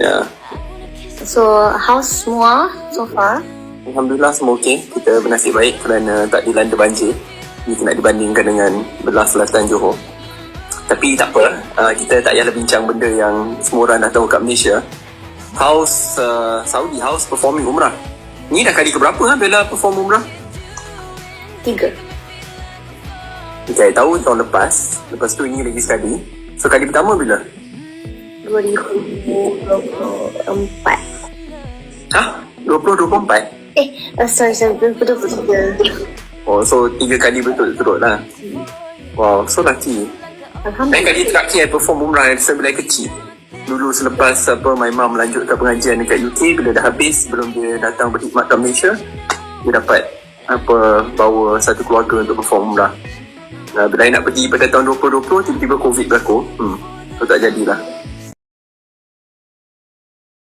Ya. So, how's semua so far? Alhamdulillah semua okey. Kita bernasib baik kerana tak dilanda banjir. Jika nak dibandingkan dengan belah selatan Johor. Tapi tak apa, kita tak payah bincang benda yang semua orang dah tahu kat Malaysia. How's Saudi, how's performing umrah? Ni dah kali keberapa Bella perform umrah? 3. Saya tahu tahun lepas tu ini lagi sekali. So kali pertama bila? 2024. Hah? 2024? Sorry, 2023. Oh, so 3 kali betul-betul lah. Wow, so lucky. Lain kali terakhir I perform umrah sebelum I kecil. Dulu selepas my mum melanjutkan pengajian dekat UK, bila dah habis, sebelum dia datang berkhidmat kat Malaysia, dia dapat bawa satu keluarga untuk perform umrah. Bila I nak pergi pada tahun 2020, tiba-tiba COVID berlaku. So tak jadilah.